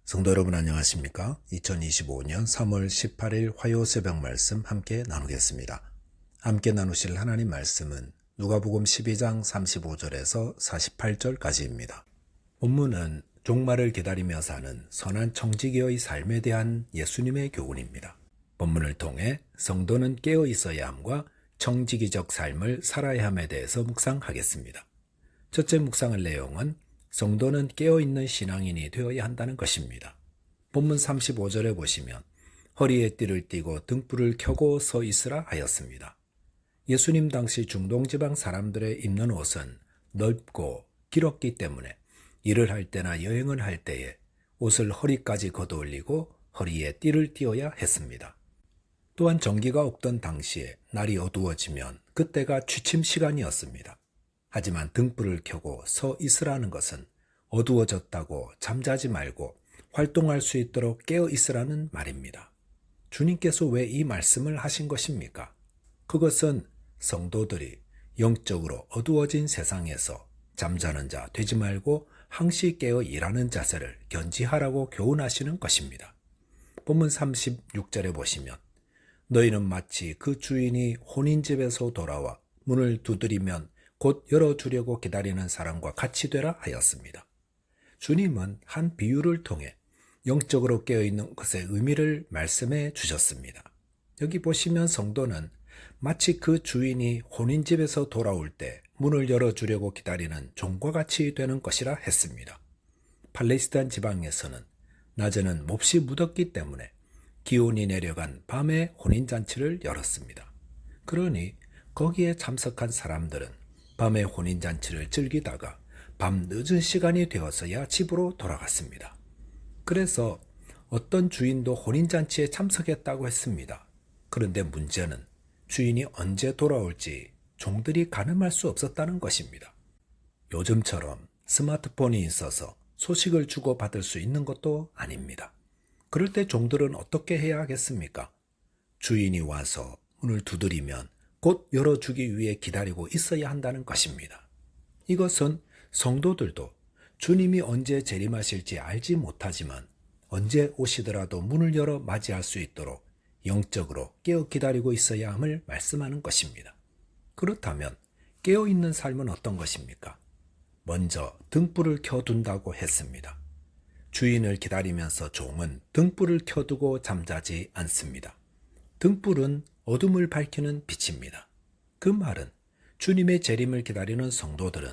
성도 여러분 안녕하십니까? 2025년 3월 18일 화요 새벽 말씀 함께 나누겠습니다. 함께 나누실 하나님 말씀은 누가복음 12장 35절에서 48절까지입니다. 본문은 종말을 기다리며 사는 선한 청지기의 삶에 대한 예수님의 교훈입니다. 본문을 통해 성도는 깨어 있어야 함과 청지기적 삶을 살아야 함에 대해서 묵상하겠습니다. 첫째 묵상할 내용은 성도는 깨어있는 신앙인이 되어야 한다는 것입니다. 본문 35절에 보시면 허리에 띠를 띠고 등불을 켜고 서 있으라 하였습니다. 예수님 당시 중동지방 사람들의 입는 옷은 넓고 길었기 때문에 일을 할 때나 여행을 할 때에 옷을 허리까지 걷어올리고 허리에 띠를 띠어야 했습니다. 또한 전기가 없던 당시에 날이 어두워지면 그때가 취침 시간이었습니다. 하지만 등불을 켜고 서 있으라는 것은 어두워졌다고 잠자지 말고 활동할 수 있도록 깨어 있으라는 말입니다. 주님께서 왜 이 말씀을 하신 것입니까? 그것은 성도들이 영적으로 어두워진 세상에서 잠자는 자 되지 말고 항시 깨어 일하는 자세를 견지하라고 교훈하시는 것입니다. 본문 36절에 보시면 너희는 마치 그 주인이 혼인집에서 돌아와 문을 두드리면 곧 열어주려고 기다리는 사람과 같이 되라 하였습니다. 주님은 한 비유를 통해 영적으로 깨어있는 것의 의미를 말씀해 주셨습니다. 여기 보시면 성도는 마치 그 주인이 혼인집에서 돌아올 때 문을 열어주려고 기다리는 종과 같이 되는 것이라 했습니다. 팔레스타인 지방에서는 낮에는 몹시 무덥기 때문에 기온이 내려간 밤에 혼인잔치를 열었습니다. 그러니 거기에 참석한 사람들은 밤에 혼인잔치를 즐기다가 밤 늦은 시간이 되어서야 집으로 돌아갔습니다. 그래서 어떤 주인도 혼인잔치에 참석했다고 했습니다. 그런데 문제는 주인이 언제 돌아올지 종들이 가늠할 수 없었다는 것입니다. 요즘처럼 스마트폰이 있어서 소식을 주고받을 수 있는 것도 아닙니다. 그럴 때 종들은 어떻게 해야 하겠습니까? 주인이 와서 문을 두드리면 곧 열어주기 위해 기다리고 있어야 한다는 것입니다. 이것은 성도들도 주님이 언제 재림하실지 알지 못하지만 언제 오시더라도 문을 열어 맞이할 수 있도록 영적으로 깨어 기다리고 있어야 함을 말씀하는 것입니다. 그렇다면 깨어있는 삶은 어떤 것입니까? 먼저 등불을 켜둔다고 했습니다. 주인을 기다리면서 종은 등불을 켜두고 잠자지 않습니다. 등불은 어둠을 밝히는 빛입니다. 그 말은 주님의 재림을 기다리는 성도들은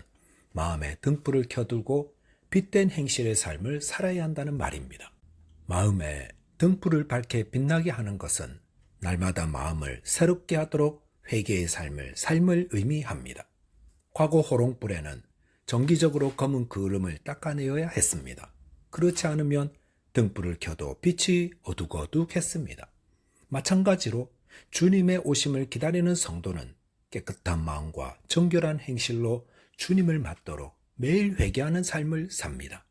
마음에 등불을 켜두고 빛된 행실의 삶을 살아야 한다는 말입니다. 마음에 등불을 밝게 빛나게 하는 것은 날마다 마음을 새롭게 하도록 회개의 삶을 의미합니다. 과거 호롱불에는 정기적으로 검은 그을음을 닦아내어야 했습니다. 그렇지 않으면 등불을 켜도 빛이 어둑어둑했습니다. 마찬가지로 주님의 오심을 기다리는 성도는 깨끗한 마음과 정결한 행실로 주님을 맞도록 매일 회개하는 삶을 삽니다.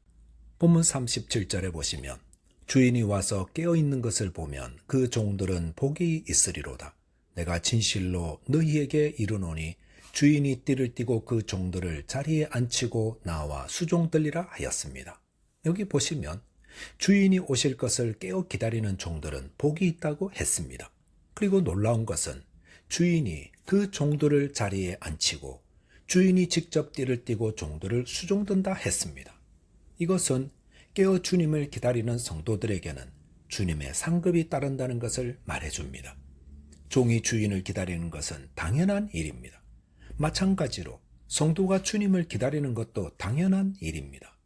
본문 37절에 보시면 주인이 와서 깨어있는 것을 보면 그 종들은 복이 있으리로다. 내가 진실로 너희에게 이르노니 주인이 띠를 띠고 그 종들을 자리에 앉히고 나와 수종들리라 하였습니다. 여기 보시면 주인이 오실 것을 깨어 기다리는 종들은 복이 있다고 했습니다. 그리고 놀라운 것은 주인이 그 종들을 자리에 앉히고 주인이 직접 띠를 띠고 종들을 수종든다 했습니다. 이것은 깨어 주님을 기다리는 성도들에게는 주님의 상급이 따른다는 것을 말해줍니다. 종이 주인을 기다리는 것은 당연한 일입니다. 마찬가지로 성도가 주님을 기다리는 것도 당연한 일입니다.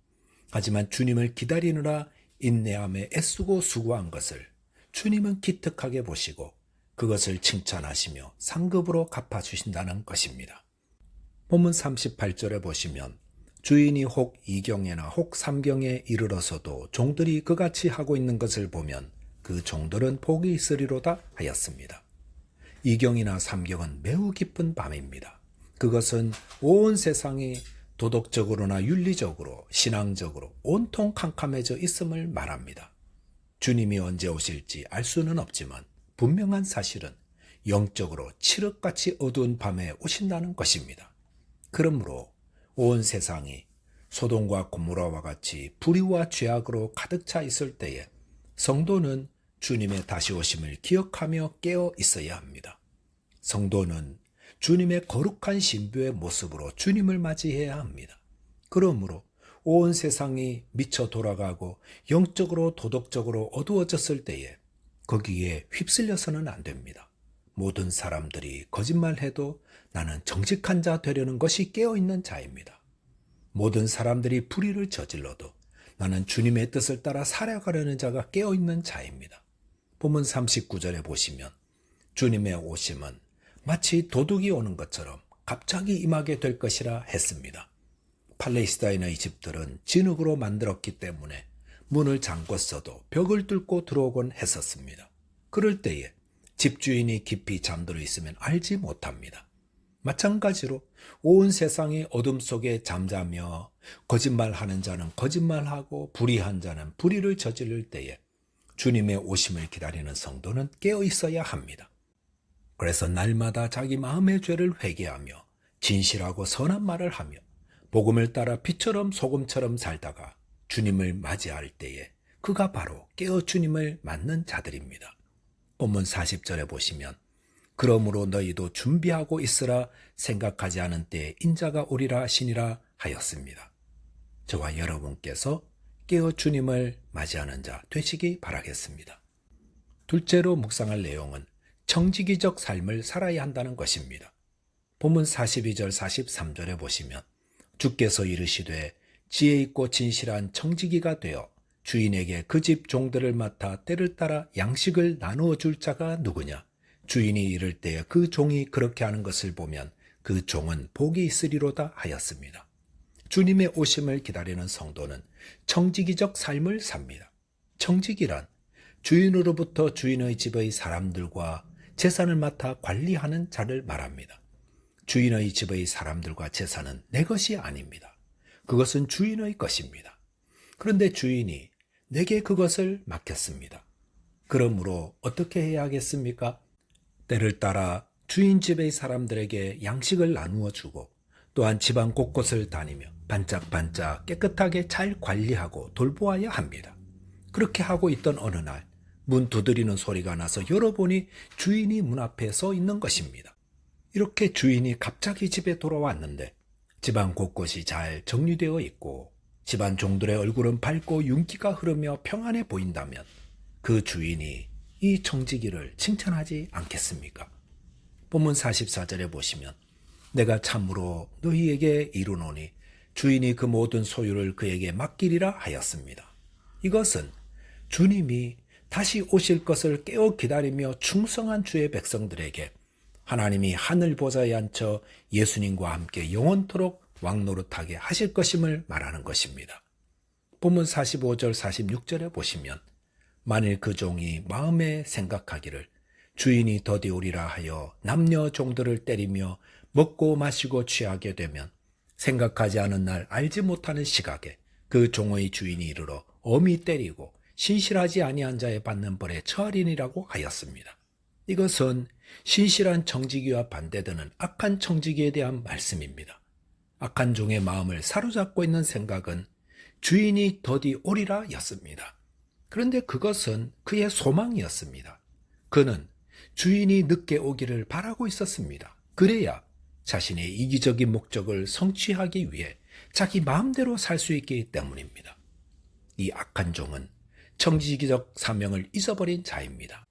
하지만 주님을 기다리느라 인내함에 애쓰고 수고한 것을 주님은 기특하게 보시고 그것을 칭찬하시며 상급으로 갚아주신다는 것입니다. 본문 38절에 보시면 주인이 혹 2경에나 혹 3경에 이르러서도 종들이 그같이 하고 있는 것을 보면 그 종들은 복이 있으리로다 하였습니다. 2경이나 3경은 매우 깊은 밤입니다. 그것은 온 세상이 도덕적으로나 윤리적으로 신앙적으로 온통 캄캄해져 있음을 말합니다. 주님이 언제 오실지 알 수는 없지만 분명한 사실은 영적으로 칠흑같이 어두운 밤에 오신다는 것입니다. 그러므로 온 세상이 소돔과 고모라와 같이 불의와 죄악으로 가득 차 있을 때에 성도는 주님의 다시 오심을 기억하며 깨어 있어야 합니다. 성도는 주님의 거룩한 신부의 모습으로 주님을 맞이해야 합니다. 그러므로 온 세상이 미쳐 돌아가고 영적으로 도덕적으로 어두워졌을 때에 거기에 휩쓸려서는 안 됩니다. 모든 사람들이 거짓말해도 나는 정직한 자 되려는 것이 깨어있는 자입니다. 모든 사람들이 불의를 저질러도 나는 주님의 뜻을 따라 살아가려는 자가 깨어있는 자입니다. 본문 39절에 보시면 주님의 오심은 마치 도둑이 오는 것처럼 갑자기 임하게 될 것이라 했습니다. 팔레스타인의 집들은 진흙으로 만들었기 때문에 문을 잠궜어도 벽을 뚫고 들어오곤 했었습니다. 그럴 때에 집주인이 깊이 잠들어 있으면 알지 못합니다. 마찬가지로 온 세상이 어둠 속에 잠자며 거짓말하는 자는 거짓말하고 불의한 자는 불의를 저지를 때에 주님의 오심을 기다리는 성도는 깨어 있어야 합니다. 그래서 날마다 자기 마음의 죄를 회개하며 진실하고 선한 말을 하며 복음을 따라 빛처럼 소금처럼 살다가 주님을 맞이할 때에 그가 바로 깨어 주님을 맞는 자들입니다. 본문 40절에 보시면 그러므로 너희도 준비하고 있으라 생각하지 않은 때에 인자가 오리라 하시니라 하였습니다. 저와 여러분께서 깨어 주님을 맞이하는 자 되시기 바라겠습니다. 둘째로 묵상할 내용은 청지기적 삶을 살아야 한다는 것입니다. 본문 42절 43절에 보시면 주께서 이르시되 지혜 있고 진실한 청지기가 되어 주인에게 그 집 종들을 맡아 때를 따라 양식을 나누어 줄 자가 누구냐? 주인이 이를 때에 그 종이 그렇게 하는 것을 보면 그 종은 복이 있으리로다 하였습니다. 주님의 오심을 기다리는 성도는 청지기적 삶을 삽니다. 청지기란 주인으로부터 주인의 집의 사람들과 재산을 맡아 관리하는 자를 말합니다. 주인의 집의 사람들과 재산은 내 것이 아닙니다. 그것은 주인의 것입니다. 그런데 주인이 내게 그것을 맡겼습니다. 그러므로 어떻게 해야 하겠습니까? 때를 따라 주인 집의 사람들에게 양식을 나누어 주고 또한 집안 곳곳을 다니며 반짝반짝 깨끗하게 잘 관리하고 돌보아야 합니다. 그렇게 하고 있던 어느 날 문 두드리는 소리가 나서 열어보니 주인이 문 앞에 서 있는 것입니다. 이렇게 주인이 갑자기 집에 돌아왔는데 집안 곳곳이 잘 정리되어 있고 집안 종들의 얼굴은 밝고 윤기가 흐르며 평안해 보인다면 그 주인이 이 청지기를 칭찬하지 않겠습니까? 본문 44절에 보시면 내가 참으로 너희에게 이르노니 주인이 그 모든 소유를 그에게 맡기리라 하였습니다. 이것은 주님이 다시 오실 것을 깨어 기다리며 충성한 주의 백성들에게 하나님이 하늘 보좌에 앉혀 예수님과 함께 영원토록 왕노릇하게 하실 것임을 말하는 것입니다. 본문 45절 46절에 보시면 만일 그 종이 마음에 생각하기를 주인이 더디 오리라 하여 남녀 종들을 때리며 먹고 마시고 취하게 되면 생각하지 않은 날 알지 못하는 시각에 그 종의 주인이 이르러 엄히 때리고 신실하지 아니한 자에 받는 벌에 처하리니라고 하였습니다. 이것은 신실한 청지기와 반대되는 악한 청지기에 대한 말씀입니다. 악한 종의 마음을 사로잡고 있는 생각은 주인이 더디 오리라 였습니다. 그런데 그것은 그의 소망이었습니다. 그는 주인이 늦게 오기를 바라고 있었습니다. 그래야 자신의 이기적인 목적을 성취하기 위해 자기 마음대로 살 수 있기 때문입니다. 이 악한 종은 청지기적 사명을 잊어버린 자입니다.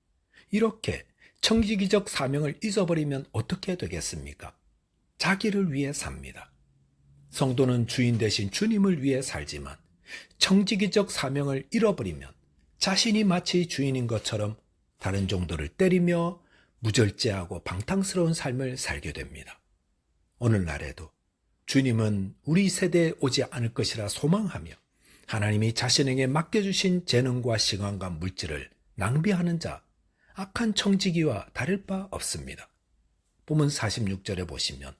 이렇게 청지기적 사명을 잊어버리면 어떻게 되겠습니까? 자기를 위해 삽니다. 성도는 주인 대신 주님을 위해 살지만 청지기적 사명을 잃어버리면 자신이 마치 주인인 것처럼 다른 종들을 때리며 무절제하고 방탕스러운 삶을 살게 됩니다. 오늘날에도 주님은 우리 세대에 오지 않을 것이라 소망하며 하나님이 자신에게 맡겨주신 재능과 시간과 물질을 낭비하는 자, 악한 청지기와 다를 바 없습니다. 본문 46절에 보시면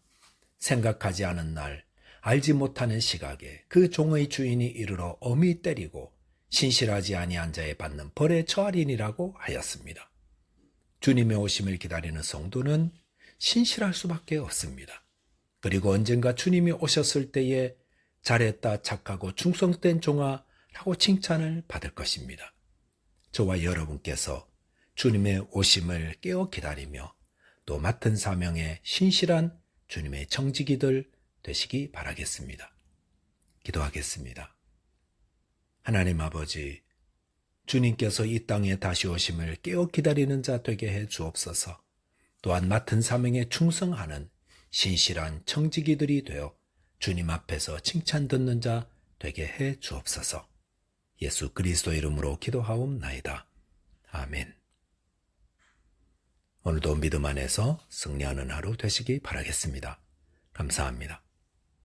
생각하지 않은 날, 알지 못하는 시각에 그 종의 주인이 이르러 엄히 때리고 신실하지 아니한 자에 받는 벌에 처하리니라고 하였습니다. 주님의 오심을 기다리는 성도는 신실할 수밖에 없습니다. 그리고 언젠가 주님이 오셨을 때에 잘했다 착하고 충성된 종아라고 칭찬을 받을 것입니다. 저와 여러분께서 주님의 오심을 깨어 기다리며 또 맡은 사명에 신실한 주님의 청지기들 되시기 바라겠습니다. 기도하겠습니다. 하나님 아버지, 주님께서 이 땅에 다시 오심을 깨어 기다리는 자 되게 해 주옵소서. 또한 맡은 사명에 충성하는 신실한 청지기들이 되어 주님 앞에서 칭찬 듣는 자 되게 해 주옵소서. 예수 그리스도 이름으로 기도하옵나이다. 아멘. 오늘도 믿음 안에서 승리하는 하루 되시기 바라겠습니다. 감사합니다.